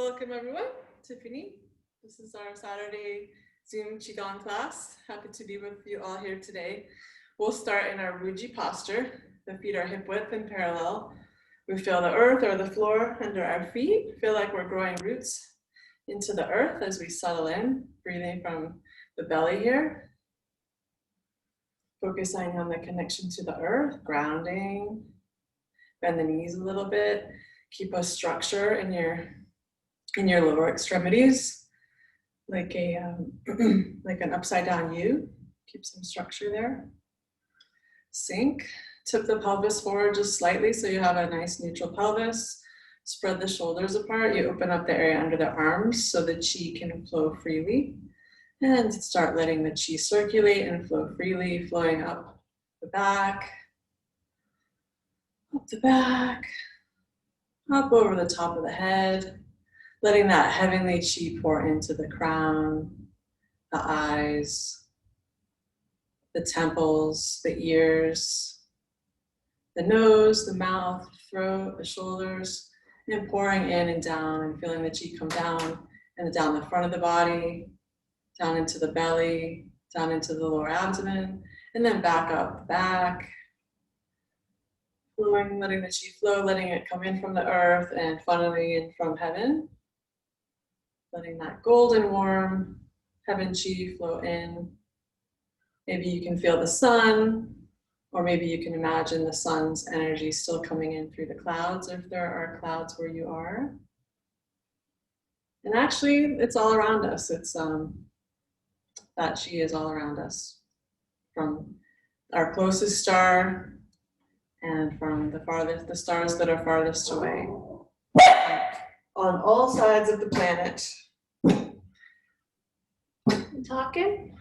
Welcome everyone, Tiffany. This is our Saturday Zoom Qigong class. Happy to be with you all here today. We'll start in our Wuji posture. The feet are hip width and parallel. We feel the earth or the floor under our feet. Feel like we're growing roots into the earth as we settle in, breathing from the belly here. Focusing on the connection to the earth, grounding. Bend the knees a little bit. Keep a structure in your lower extremities, like like an upside down U. Keep some structure there. Sink. Tip the pelvis forward just slightly so you have a nice neutral pelvis. Spread the shoulders apart. You open up the area under the arms so the chi can flow freely. And start letting the chi circulate and flow freely, flowing up the back, up the back, up over the top of the head, letting that heavenly chi pour into the crown, the eyes, the temples, the ears, the nose, the mouth, throat, the shoulders, and pouring in and down and feeling the chi come down and down the front of the body, down into the belly, down into the lower abdomen, and then back up the back. Flowing, letting the chi flow, letting it come in from the earth and funneling in from heaven. Letting that golden warm heaven chi flow in. Maybe you can feel the sun, or maybe you can imagine the sun's energy still coming in through the clouds, if there are clouds where you are. And actually, it's all around us. It's that chi is all around us, from our closest star and from the stars that are farthest away, on all sides of the planet. Talking,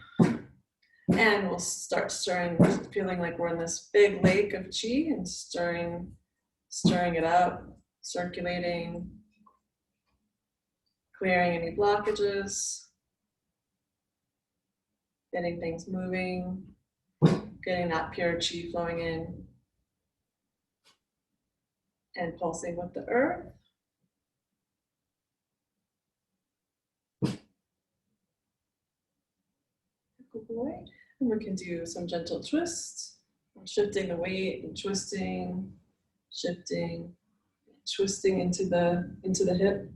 and we'll start stirring, feeling like we're in this big lake of chi and stirring it up, circulating, clearing any blockages, getting things moving, getting that pure chi flowing in and pulsing with the earth. Good boy. And we can do some gentle twists, shifting the weight and twisting, shifting, twisting into the hip,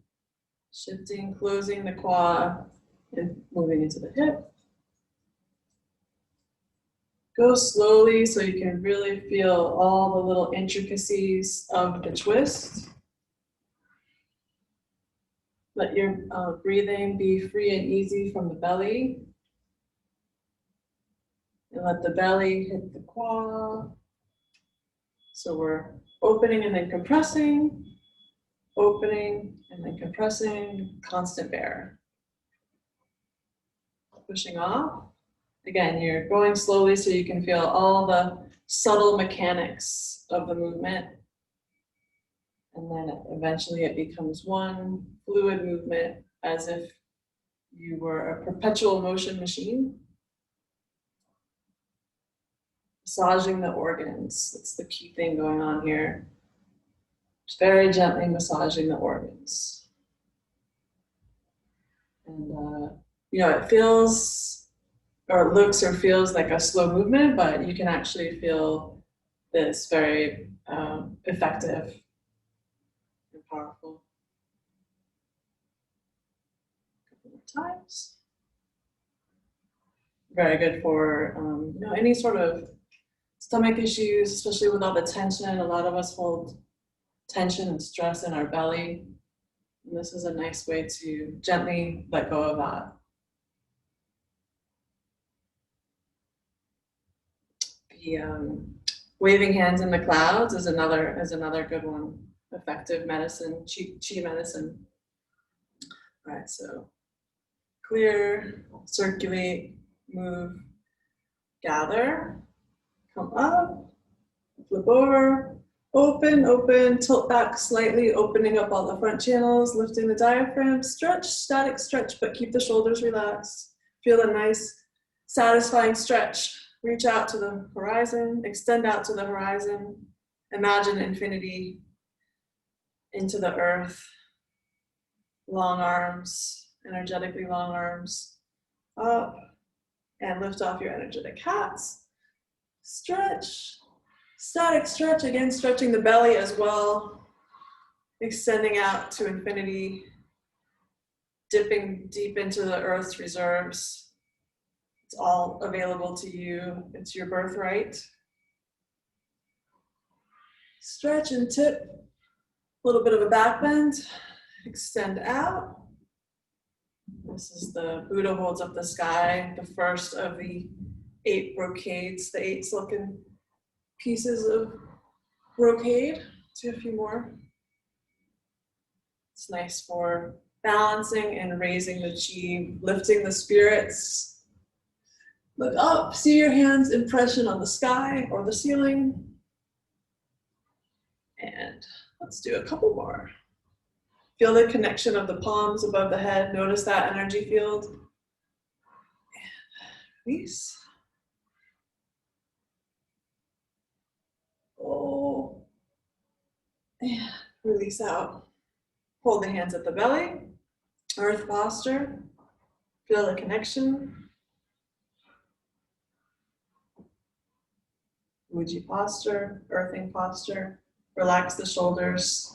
shifting, closing the quad and moving into the hip. Go slowly so you can really feel all the little intricacies of the twist. Let your breathing be free and easy from the belly. And let the belly hit the quad. So we're opening and then compressing, opening and then compressing, constant bear. Pushing off. Again, you're going slowly so you can feel all the subtle mechanics of the movement. And then eventually it becomes one fluid movement, as if you were a perpetual motion machine. Massaging the organs, that's the key thing going on here. Just very gently massaging the organs. And it feels, or it looks or feels like a slow movement, but you can actually feel this very effective and powerful. A couple more times. Very good for any sort of stomach issues, especially with all the tension. A lot of us hold tension and stress in our belly. And this is a nice way to gently let go of that. The waving hands in the clouds is another good one. Effective medicine, chi medicine. All right, so clear, circulate, move, gather, come up, flip over, open, tilt back slightly, opening up all the front channels, lifting the diaphragm, stretch, static stretch, but keep the shoulders relaxed. Feel a nice, satisfying stretch. Reach out to the horizon, extend out to the horizon, imagine infinity into the earth, long arms, energetically long arms up, and lift off your energetic hats. Stretch, static stretch, again, stretching the belly as well, extending out to infinity, dipping deep into the earth's reserves. It's all available to you. It's your birthright. Stretch and tip, a little bit of a back bend, extend out. This is the Buddha holds up the sky, the first of the 8 brocades, the 8 silken pieces of brocade. Do a few more. It's nice for balancing and raising the chi, lifting the spirits. Look up, see your hand's impression on the sky or the ceiling. And let's do a couple more. Feel the connection of the palms above the head. Notice that energy field. And release. Oh. And release out. Hold the hands at the belly. Earth posture. Feel the connection. Wuji posture, earthing posture. Relax the shoulders.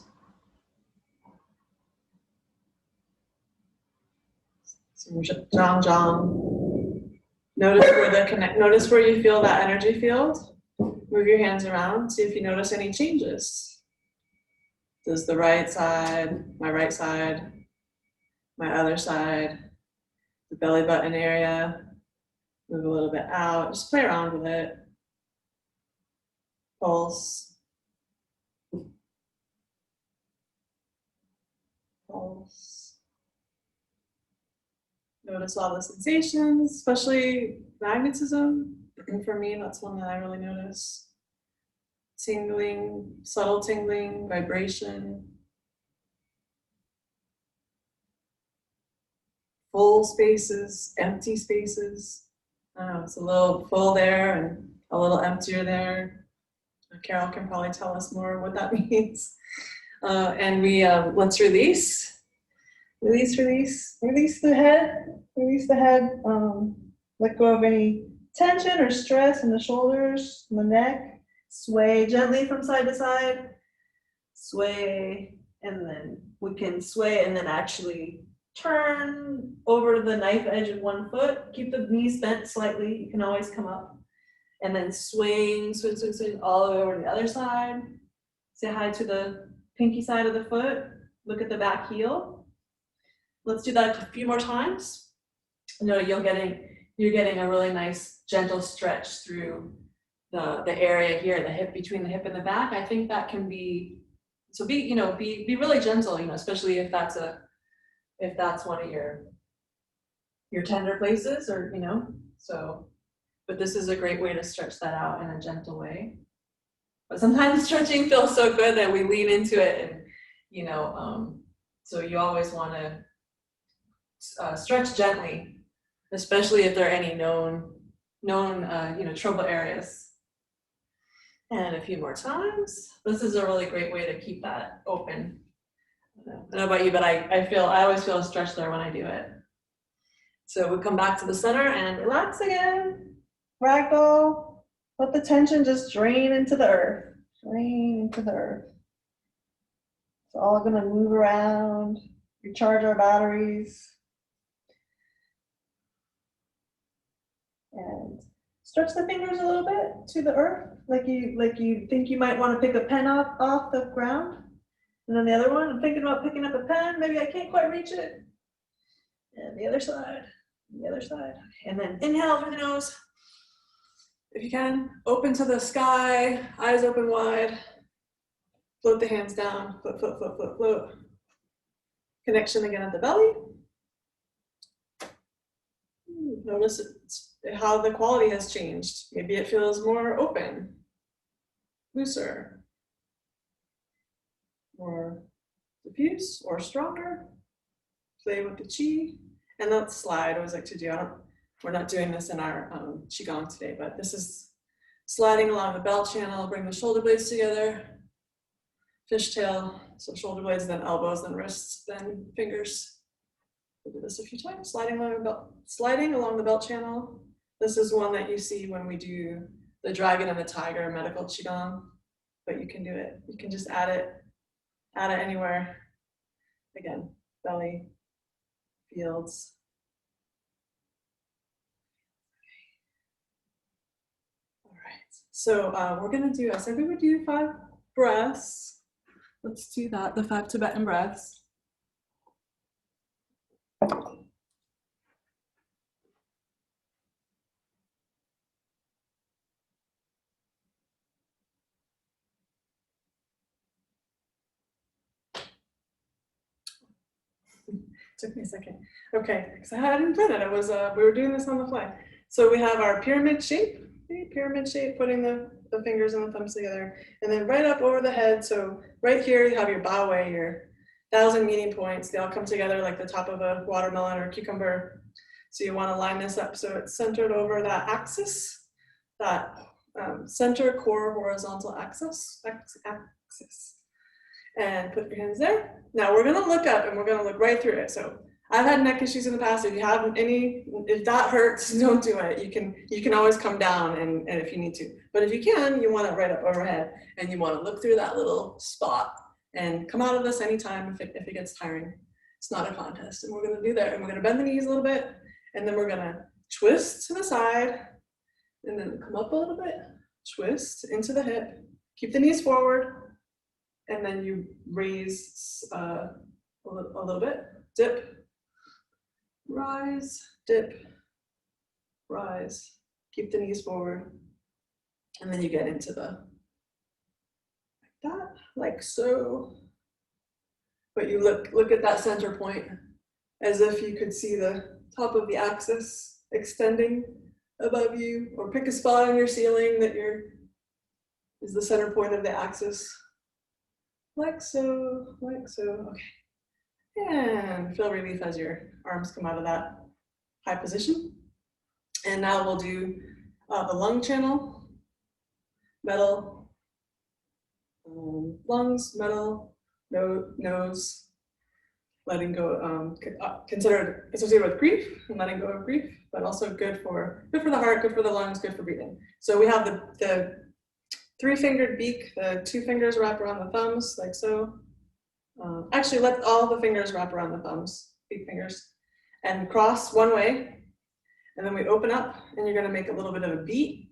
Jang jang. Notice where you feel that energy field. Move your hands around. See if you notice any changes. Does the right side, my other side, the belly button area, move a little bit out. Just play around with it. Pulse. Pulse. Notice all the sensations, especially magnetism. And for me, that's one that I really notice. Tingling, subtle tingling, vibration. Full spaces, empty spaces. I don't know, it's a little full there and a little emptier there. Carol can probably tell us more what that means. And we, let's release. Release, release, release the head, release the head. Let go of any tension or stress in the shoulders, in the neck. Sway gently from side to side. Sway, and then we can sway and then actually turn over to the knife edge of one foot. Keep the knees bent slightly. You can always come up. And then swing, swing, swing, swing all the way over to the other side. Say hi to the pinky side of the foot. Look at the back heel. Let's do that a few more times. You're getting a really nice gentle stretch through the area here, the hip, between the hip and the back. I think that can be, so be really gentle, especially if that's one of your tender places, or so. But this is a great way to stretch that out in a gentle way. But sometimes stretching feels so good that we lean into it, and so you always want to stretch gently, especially if there are any known trouble areas. And a few more times. This is a really great way to keep that open. I don't know about you, but I always feel a stretch there when I do it. So we come back to the center and relax again. Ragdoll. Let the tension just drain into the earth. Drain into the earth. It's all gonna move around, recharge our batteries. And stretch the fingers a little bit to the earth, like you think you might want to pick a pen off the ground. And then the other one, I'm thinking about picking up a pen, maybe I can't quite reach it. And the other side, And then inhale through the nose. If you can, open to the sky, eyes open wide. Float the hands down, float, float, float, float, float. Connection again at the belly. Notice how the quality has changed. Maybe it feels more open, looser, more diffuse, or stronger. Play with the chi. And that slide I always like to do. We're not doing this in our Qigong today, but this is sliding along the belt channel. Bring the shoulder blades together. Fishtail So shoulder blades, then elbows, then wrists, then fingers. We'll do this a few times, sliding along the belt channel. This is one that you see when we do the dragon and the tiger medical Qigong, but you can do it. You can just add it anywhere. Again, belly, fields. All right, so we're gonna do, I said we would do 5 breaths. Let's do that, the 5 Tibetan breaths. Took me a second. Okay, because I hadn't done it. It was we were doing this on the fly. So we have our pyramid shape, putting the fingers and the thumbs together, and then right up over the head. So right here you have your baowei, your 1,000 meeting points. They all come together like the top of a watermelon or a cucumber. So you want to line this up so it's centered over that axis, that center core horizontal axis. And put your hands there. Now we're gonna look up and we're gonna look right through it. So I've had neck issues in the past. If you have any, if that hurts, don't do it. You can always come down and if you need to. But if you can, you want it right up overhead and you want to look through that little spot and come out of this anytime if it gets tiring. It's not a contest. And we're gonna do that. And we're gonna bend the knees a little bit and then we're gonna twist to the side and then come up a little bit, twist into the hip, keep the knees forward. And then you raise a little bit, dip, rise, dip, rise. Keep the knees forward. And then you get into the, like that, like so. But you look at that center point as if you could see the top of the axis extending above you, or pick a spot on your ceiling that is the center point of the axis. Like so, okay. And feel relief as your arms come out of that high position. And now we'll do the lung channel, metal, lungs, metal, nose, letting go, considered associated with grief and letting go of grief, but also good for the heart, good for the lungs, good for breathing. So we have the 3-fingered beak, the 2 fingers wrap around the thumbs, like so. Actually, let all the fingers wrap around the thumbs, big fingers, and cross one way. And then we open up, and you're gonna make a little bit of a beat.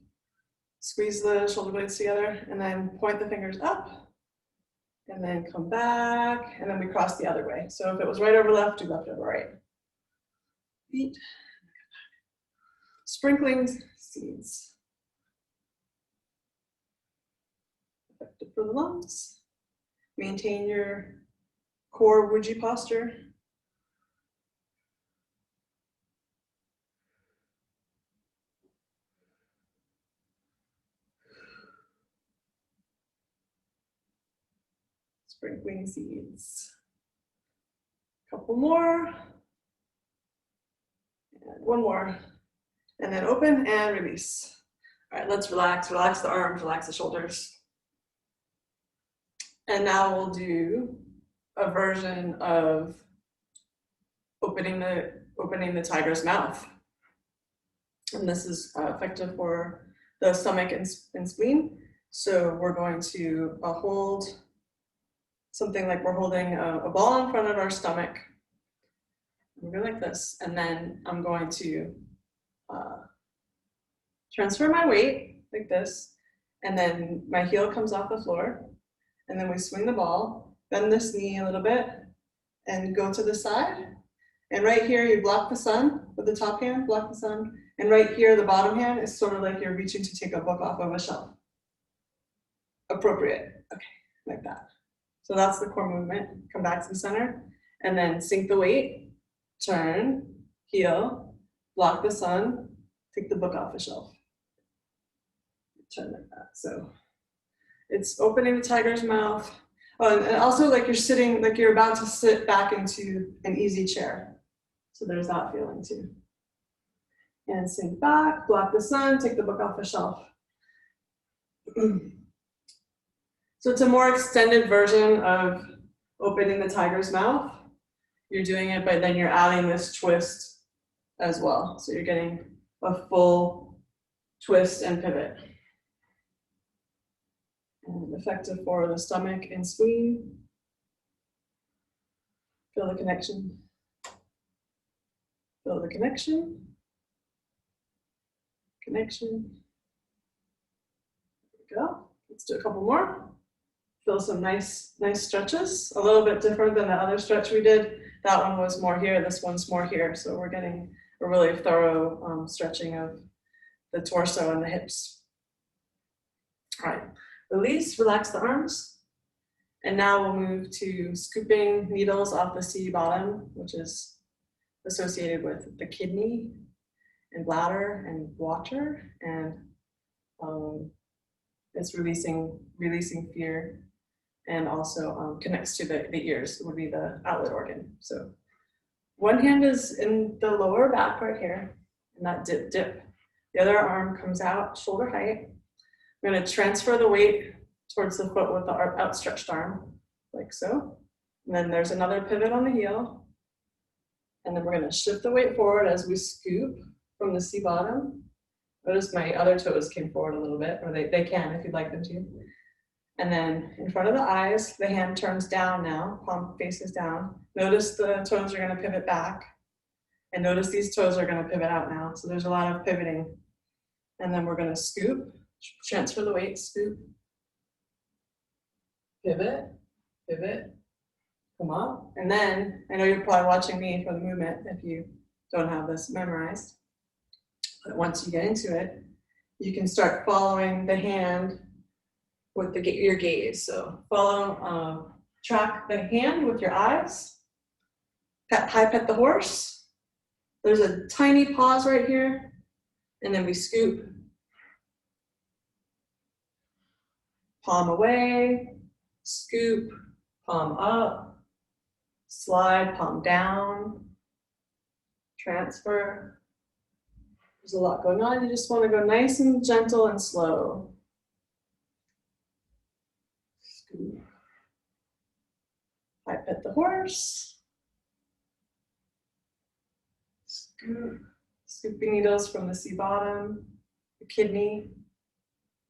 Squeeze the shoulder blades together, and then point the fingers up, and then come back, and then we cross the other way. So if it was right over left, do left over right. Beat. Sprinkling seeds. Effective for the lungs. Maintain your core Wuji posture. Sprinkling seeds. Couple more. And one more. And then open and release. All right, let's relax. Relax the arms, relax the shoulders. And now we'll do a version of opening the tiger's mouth. And this is effective for the stomach and spleen. So we're going to hold something like we're holding a ball in front of our stomach. We're going like this. And then I'm going to transfer my weight like this. And then my heel comes off the floor. And then we swing the ball, bend this knee a little bit, and go to the side. And right here, you block the sun with the top hand, block the sun. And right here, the bottom hand is sort of like you're reaching to take a book off of a shelf. Appropriate, okay, like that. So that's the core movement. Come back to the center, and then sink the weight, turn, heel, block the sun, take the book off the shelf. Turn like that, so. It's opening the tiger's mouth. Oh, and also like you're sitting, like you're about to sit back into an easy chair. So there's that feeling too. And sink back, block the sun, take the book off the shelf. So it's a more extended version of opening the tiger's mouth. You're doing it, but then you're adding this twist as well. So you're getting a full twist and pivot. And effective for the stomach and spleen. Feel the connection. Feel the connection. Connection. There we go. Let's do a couple more. Feel some nice stretches. A little bit different than the other stretch we did. That one was more here, this one's more here. So we're getting a really thorough stretching of the torso and the hips. All right, release, relax the arms. And now we'll move to scooping needles off the sea bottom, which is associated with the kidney and bladder and water. And it's releasing fear, and also connects to the ears, would be the outlet organ. So one hand is in the lower back right here, and that dip. The other arm comes out, shoulder height. I'm gonna transfer the weight towards the foot with the outstretched arm, like so. And then there's another pivot on the heel. And then we're gonna shift the weight forward as we scoop from the sea bottom. Notice my other toes came forward a little bit, or they can if you'd like them to. And then in front of the eyes, the hand turns down now, palm faces down. Notice the toes are gonna pivot back. And notice these toes are gonna pivot out now. So there's a lot of pivoting. And then we're gonna scoop, transfer the weight, scoop, pivot, pivot, come up. And then, I know you're probably watching me for the movement if you don't have this memorized. But once you get into it, you can start following the hand with your gaze. So follow, track the hand with your eyes. Pet the horse. There's a tiny pause right here. And then we scoop. Palm away, scoop, palm up, slide, palm down, transfer. There's a lot going on. You just want to go nice and gentle and slow. Scoop. Pet the horse. Scoop. Scooping needles from the sea bottom, the kidney.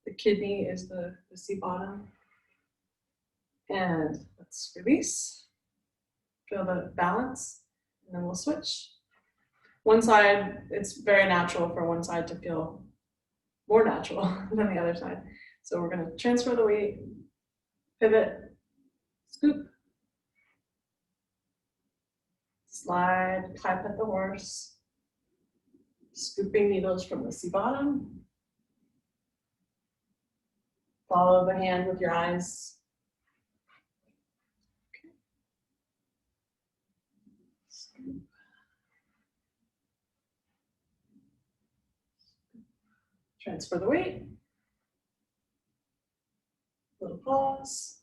The kidney is the sea bottom. And let's release. Feel the balance, and then we'll switch. One side, it's very natural for one side to feel more natural than the other side. So we're gonna transfer the weight, pivot, scoop, slide, pet the horse, scooping needles from the sea bottom. Follow the hand with your eyes. Okay. Scoop. Transfer the weight. Little pause.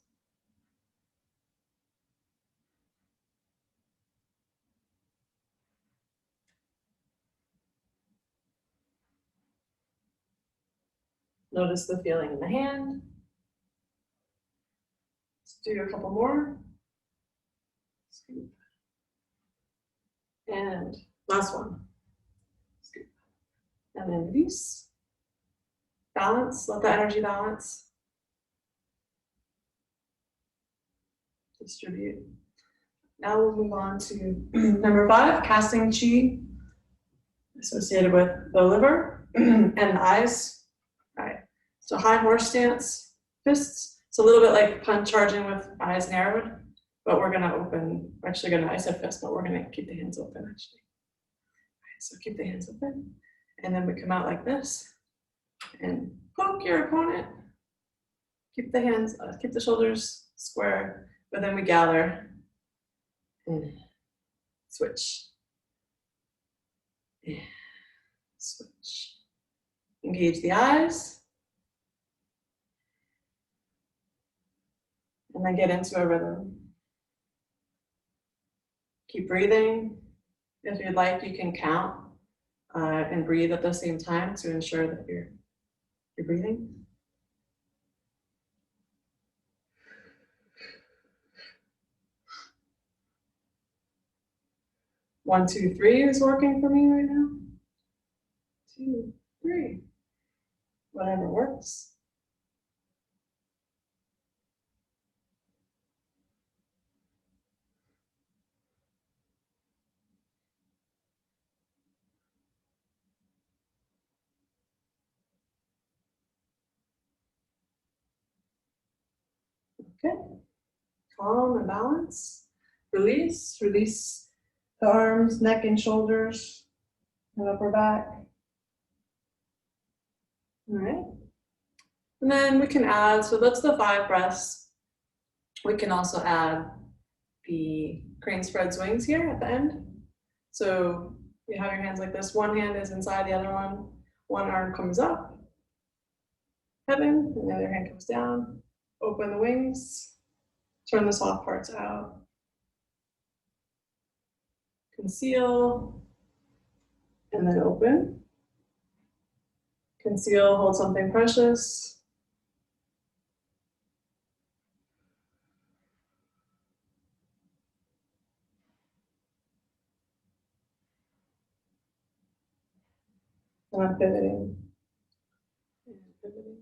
Notice the feeling in the hand. Let's do a couple more. Scoop. And last one. Scoop. And then release. Balance, let the energy balance. Distribute. Now we'll move on to number 5, casting Qi, associated with the liver and the eyes. All right, so high horse stance, fists. It's a little bit like punch charging with eyes narrowed, but we're gonna open, I said fist, but we're gonna keep the hands open actually. All right, so keep the hands open, and then we come out like this, and poke your opponent. Keep the hands, keep the shoulders square, but then we gather and switch. And switch. Engage the eyes. And then get into a rhythm. Keep breathing. If you'd like, you can count and breathe at the same time to ensure that you're breathing. 1, 2, 3 is working for me right now. 2, 3. Whatever works. Okay. Calm and balance. Release. Release the arms, neck and shoulders, and upper back. All right. And then we can add, so that's the 5 breaths. We can also add the crane spreads wings here at the end. So you have your hands like this. One hand is inside the other one. One arm comes up, heaven, and the other hand comes down. Open the wings. Turn the soft parts out. Conceal, and then open. Conceal, hold something precious. And I'm pivoting. And pivoting.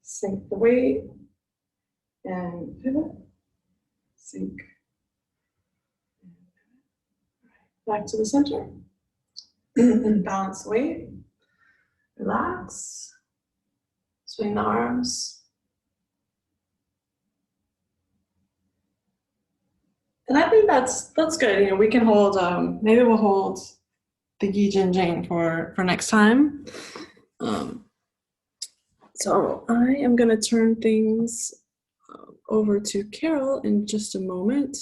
Sink the weight and pivot. Sink. Back to the center. Balance the weight. Relax. Swing the arms. And I think that's good. You know, we can hold. Maybe we'll hold the Yi Jin Jing for next time. So I am going to turn things over to Carol in just a moment.